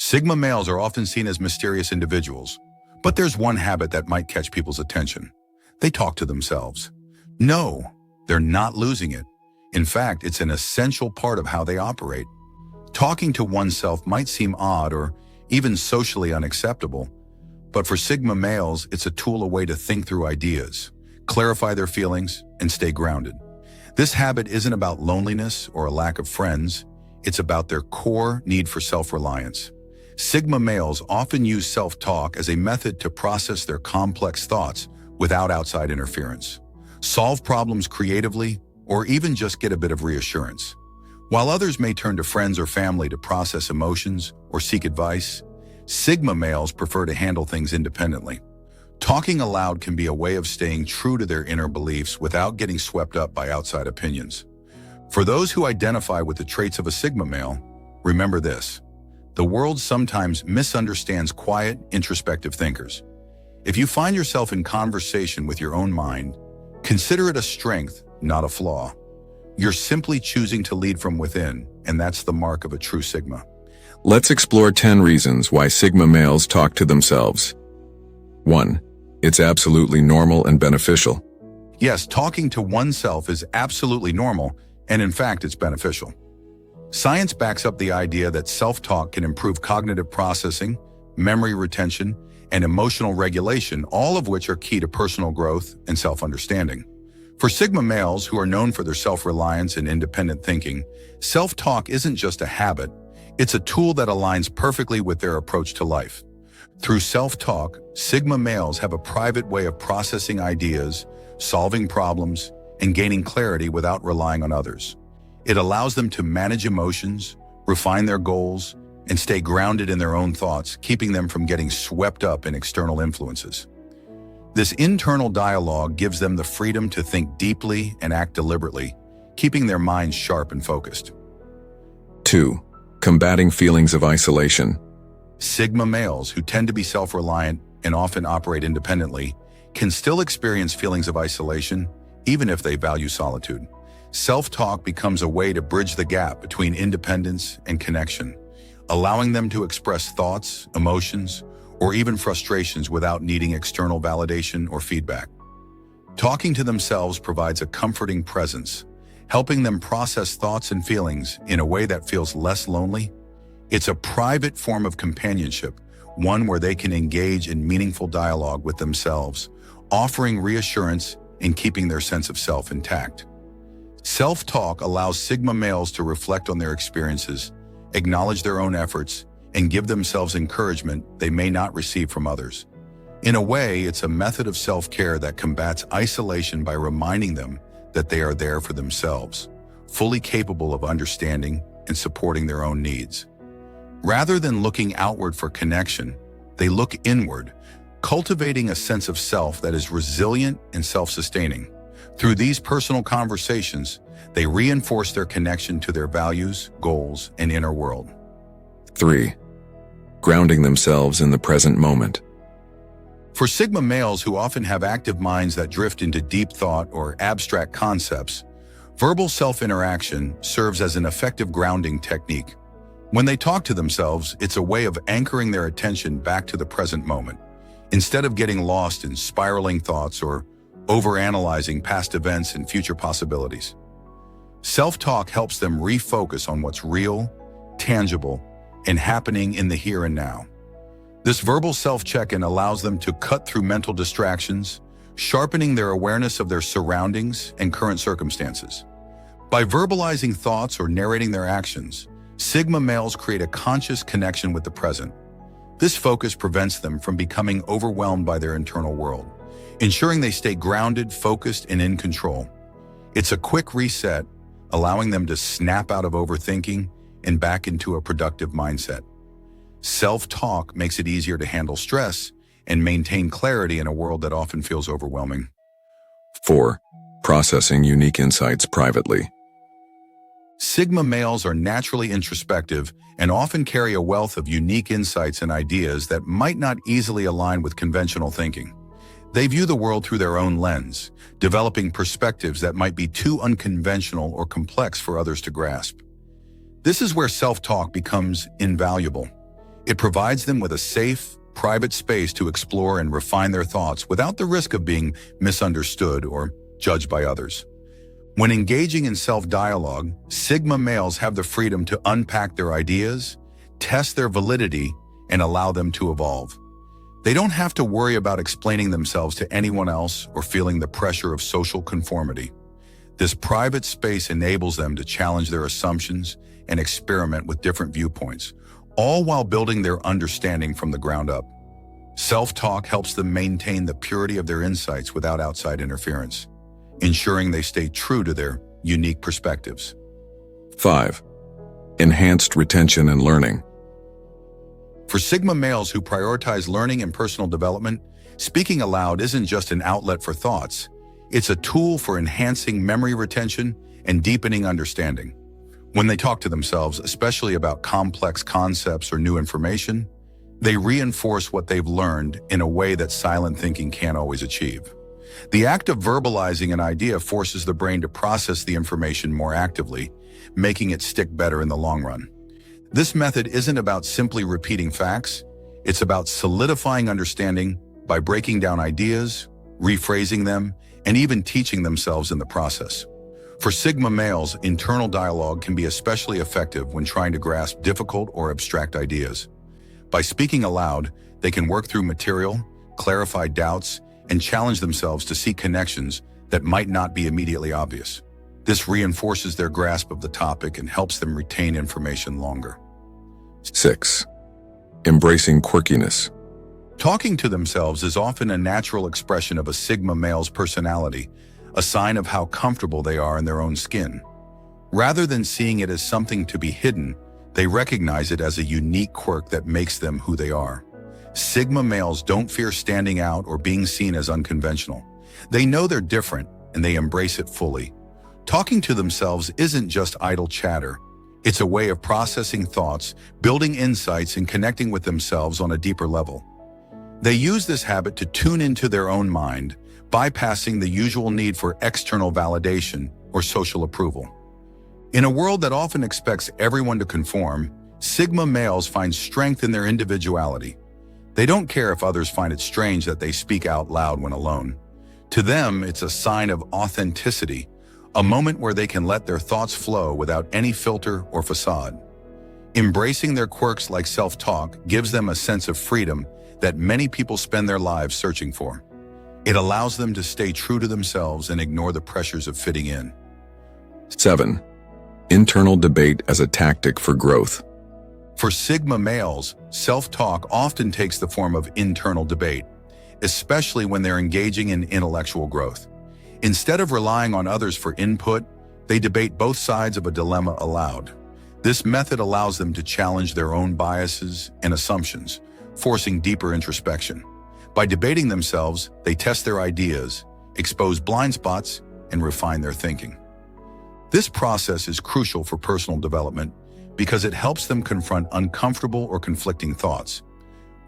Sigma males are often seen as mysterious individuals, but there's one habit that might catch people's attention. They talk to themselves. No, they're not losing it. In fact, it's an essential part of how they operate. Talking to oneself might seem odd or even socially unacceptable, but for Sigma males, it's a tool, a way to think through ideas, clarify their feelings, and stay grounded. This habit isn't about loneliness or a lack of friends. It's about their core need for self-reliance. Sigma males often use self-talk as a method to process their complex thoughts without outside interference, solve problems creatively, or even just get a bit of reassurance. While others may turn to friends or family to process emotions or seek advice, Sigma males prefer to handle things independently. Talking aloud can be a way of staying true to their inner beliefs without getting swept up by outside opinions. For those who identify with the traits of a Sigma male, remember this: the world sometimes misunderstands quiet, introspective thinkers. If you find yourself in conversation with your own mind, consider it a strength, not a flaw. You're simply choosing to lead from within, and that's the mark of a true Sigma. Let's explore 10 reasons why Sigma males talk to themselves. 1. It's absolutely normal and beneficial. Yes, talking to oneself is absolutely normal, and in fact, it's beneficial. Science backs up the idea that self-talk can improve cognitive processing, memory retention, and emotional regulation, all of which are key to personal growth and self-understanding. For Sigma males who are known for their self-reliance and independent thinking, self-talk isn't just a habit, it's a tool that aligns perfectly with their approach to life. Through self-talk, Sigma males have a private way of processing ideas, solving problems, and gaining clarity without relying on others. It allows them to manage emotions, refine their goals, and stay grounded in their own thoughts, keeping them from getting swept up in external influences. This internal dialogue gives them the freedom to think deeply and act deliberately, keeping their minds sharp and focused. 2. Combating feelings of isolation. Sigma males, who tend to be self-reliant and often operate independently, can still experience feelings of isolation, even if they value solitude. Self-talk becomes a way to bridge the gap between independence and connection, allowing them to express thoughts, emotions, or even frustrations without needing external validation or feedback. Talking to themselves provides a comforting presence, helping them process thoughts and feelings in a way that feels less lonely. It's a private form of companionship, one where they can engage in meaningful dialogue with themselves, offering reassurance and keeping their sense of self intact. Self-talk allows Sigma males to reflect on their experiences, acknowledge their own efforts, and give themselves encouragement they may not receive from others. In a way, it's a method of self-care that combats isolation by reminding them that they are there for themselves, fully capable of understanding and supporting their own needs. Rather than looking outward for connection, they look inward, cultivating a sense of self that is resilient and self-sustaining. Through these personal conversations, they reinforce their connection to their values, goals, and inner world. 3. Grounding themselves in the present moment. For Sigma males who often have active minds that drift into deep thought or abstract concepts, verbal self-interaction serves as an effective grounding technique. When they talk to themselves, it's a way of anchoring their attention back to the present moment, instead of getting lost in spiraling thoughts or overanalyzing past events and future possibilities. Self-talk helps them refocus on what's real, tangible, and happening in the here and now. This verbal self-check-in allows them to cut through mental distractions, sharpening their awareness of their surroundings and current circumstances. By verbalizing thoughts or narrating their actions, Sigma males create a conscious connection with the present. This focus prevents them from becoming overwhelmed by their internal world, ensuring they stay grounded, focused, and in control. It's a quick reset, allowing them to snap out of overthinking and back into a productive mindset. Self-talk makes it easier to handle stress and maintain clarity in a world that often feels overwhelming. 4. Processing unique insights privately. Sigma males are naturally introspective and often carry a wealth of unique insights and ideas that might not easily align with conventional thinking. They view the world through their own lens, developing perspectives that might be too unconventional or complex for others to grasp. This is where self-talk becomes invaluable. It provides them with a safe, private space to explore and refine their thoughts without the risk of being misunderstood or judged by others. When engaging in self-dialogue, Sigma males have the freedom to unpack their ideas, test their validity, and allow them to evolve. They don't have to worry about explaining themselves to anyone else or feeling the pressure of social conformity. This private space enables them to challenge their assumptions and experiment with different viewpoints, all while building their understanding from the ground up. Self-talk helps them maintain the purity of their insights without outside interference, ensuring they stay true to their unique perspectives. 5. Enhanced retention and learning. For Sigma males who prioritize learning and personal development, speaking aloud isn't just an outlet for thoughts. It's a tool for enhancing memory retention and deepening understanding. When they talk to themselves, especially about complex concepts or new information, they reinforce what they've learned in a way that silent thinking can't always achieve. The act of verbalizing an idea forces the brain to process the information more actively, making it stick better in the long run. This method isn't about simply repeating facts. It's about solidifying understanding by breaking down ideas, rephrasing them, and even teaching themselves in the process. For Sigma males, internal dialogue can be especially effective when trying to grasp difficult or abstract ideas. By speaking aloud, they can work through material, clarify doubts, and challenge themselves to see connections that might not be immediately obvious. This reinforces their grasp of the topic and helps them retain information longer. 6. Embracing quirkiness. Talking to themselves is often a natural expression of a Sigma male's personality, a sign of how comfortable they are in their own skin. Rather than seeing it as something to be hidden, they recognize it as a unique quirk that makes them who they are. Sigma males don't fear standing out or being seen as unconventional. They know they're different, and they embrace it fully. Talking to themselves isn't just idle chatter. It's a way of processing thoughts, building insights, and connecting with themselves on a deeper level. They use this habit to tune into their own mind, bypassing the usual need for external validation or social approval. In a world that often expects everyone to conform, Sigma males find strength in their individuality. They don't care if others find it strange that they speak out loud when alone. To them, it's a sign of authenticity, a moment where they can let their thoughts flow without any filter or facade. Embracing their quirks like self-talk gives them a sense of freedom that many people spend their lives searching for. It allows them to stay true to themselves and ignore the pressures of fitting in. 7. Internal debate as a tactic for growth. For Sigma males, self-talk often takes the form of internal debate, especially when they're engaging in intellectual growth. Instead of relying on others for input, they debate both sides of a dilemma aloud. This method allows them to challenge their own biases and assumptions, forcing deeper introspection. By debating themselves, they test their ideas, expose blind spots, and refine their thinking. This process is crucial for personal development because it helps them confront uncomfortable or conflicting thoughts,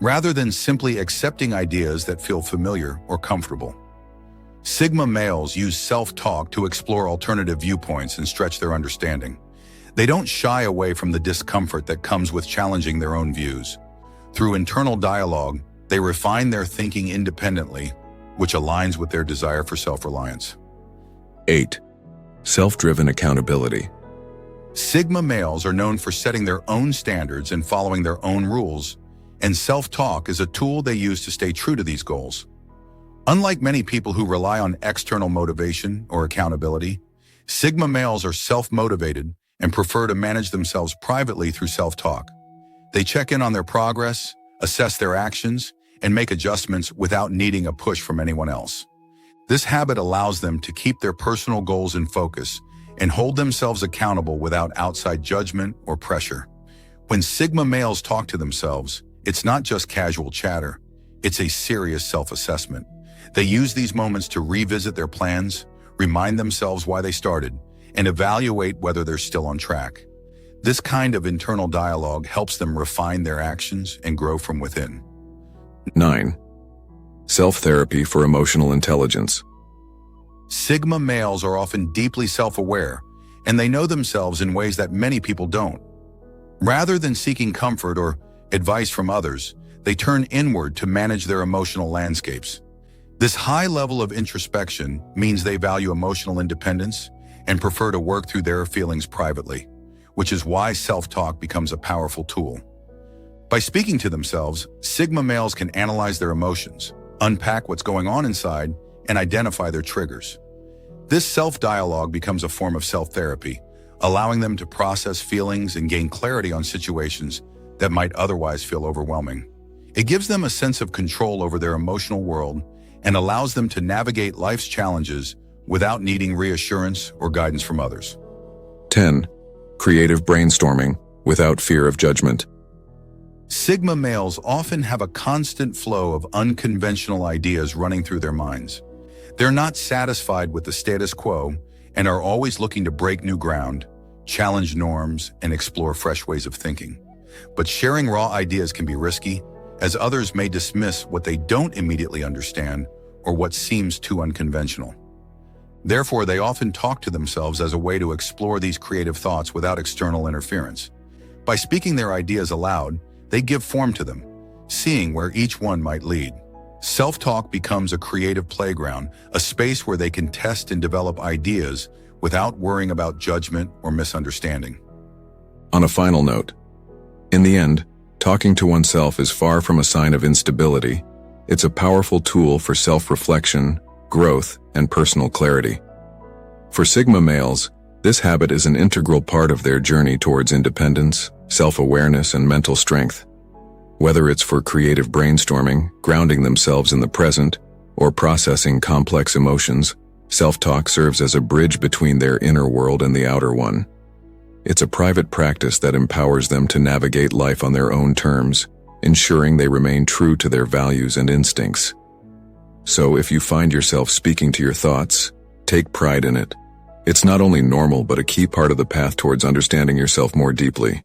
rather than simply accepting ideas that feel familiar or comfortable. Sigma males use self-talk to explore alternative viewpoints and stretch their understanding. They don't shy away from the discomfort that comes with challenging their own views. Through internal dialogue, they refine their thinking independently, which aligns with their desire for self-reliance. 8. Self-driven accountability. Sigma males are known for setting their own standards and following their own rules, and self-talk is a tool they use to stay true to these goals. Unlike many people who rely on external motivation or accountability, Sigma males are self-motivated and prefer to manage themselves privately through self-talk. They check in on their progress, assess their actions, and make adjustments without needing a push from anyone else. This habit allows them to keep their personal goals in focus and hold themselves accountable without outside judgment or pressure. When Sigma males talk to themselves, it's not just casual chatter, it's a serious self-assessment. They use these moments to revisit their plans, remind themselves why they started, and evaluate whether they're still on track. This kind of internal dialogue helps them refine their actions and grow from within. 9. Self-therapy for emotional intelligence. Sigma males are often deeply self-aware, and they know themselves in ways that many people don't. Rather than seeking comfort or advice from others, they turn inward to manage their emotional landscapes. This high level of introspection means they value emotional independence and prefer to work through their feelings privately, which is why self-talk becomes a powerful tool. By speaking to themselves, Sigma males can analyze their emotions, unpack what's going on inside, and identify their triggers. This self-dialogue becomes a form of self-therapy, allowing them to process feelings and gain clarity on situations that might otherwise feel overwhelming. It gives them a sense of control over their emotional world and allows them to navigate life's challenges without needing reassurance or guidance from others. 10. Creative brainstorming without fear of judgment. Sigma males often have a constant flow of unconventional ideas running through their minds. They're not satisfied with the status quo and are always looking to break new ground, challenge norms, and explore fresh ways of thinking. But sharing raw ideas can be risky, as others may dismiss what they don't immediately understand or what seems too unconventional. Therefore, they often talk to themselves as a way to explore these creative thoughts without external interference. By speaking their ideas aloud, they give form to them, seeing where each one might lead. Self-talk becomes a creative playground, a space where they can test and develop ideas without worrying about judgment or misunderstanding. On a final note, in the end, talking to oneself is far from a sign of instability. It's a powerful tool for self-reflection, growth, and personal clarity. For Sigma males, this habit is an integral part of their journey towards independence, self-awareness, and mental strength. Whether it's for creative brainstorming, grounding themselves in the present, or processing complex emotions, self-talk serves as a bridge between their inner world and the outer one. It's a private practice that empowers them to navigate life on their own terms, ensuring they remain true to their values and instincts. So if you find yourself speaking to your thoughts, take pride in it. It's not only normal but a key part of the path towards understanding yourself more deeply.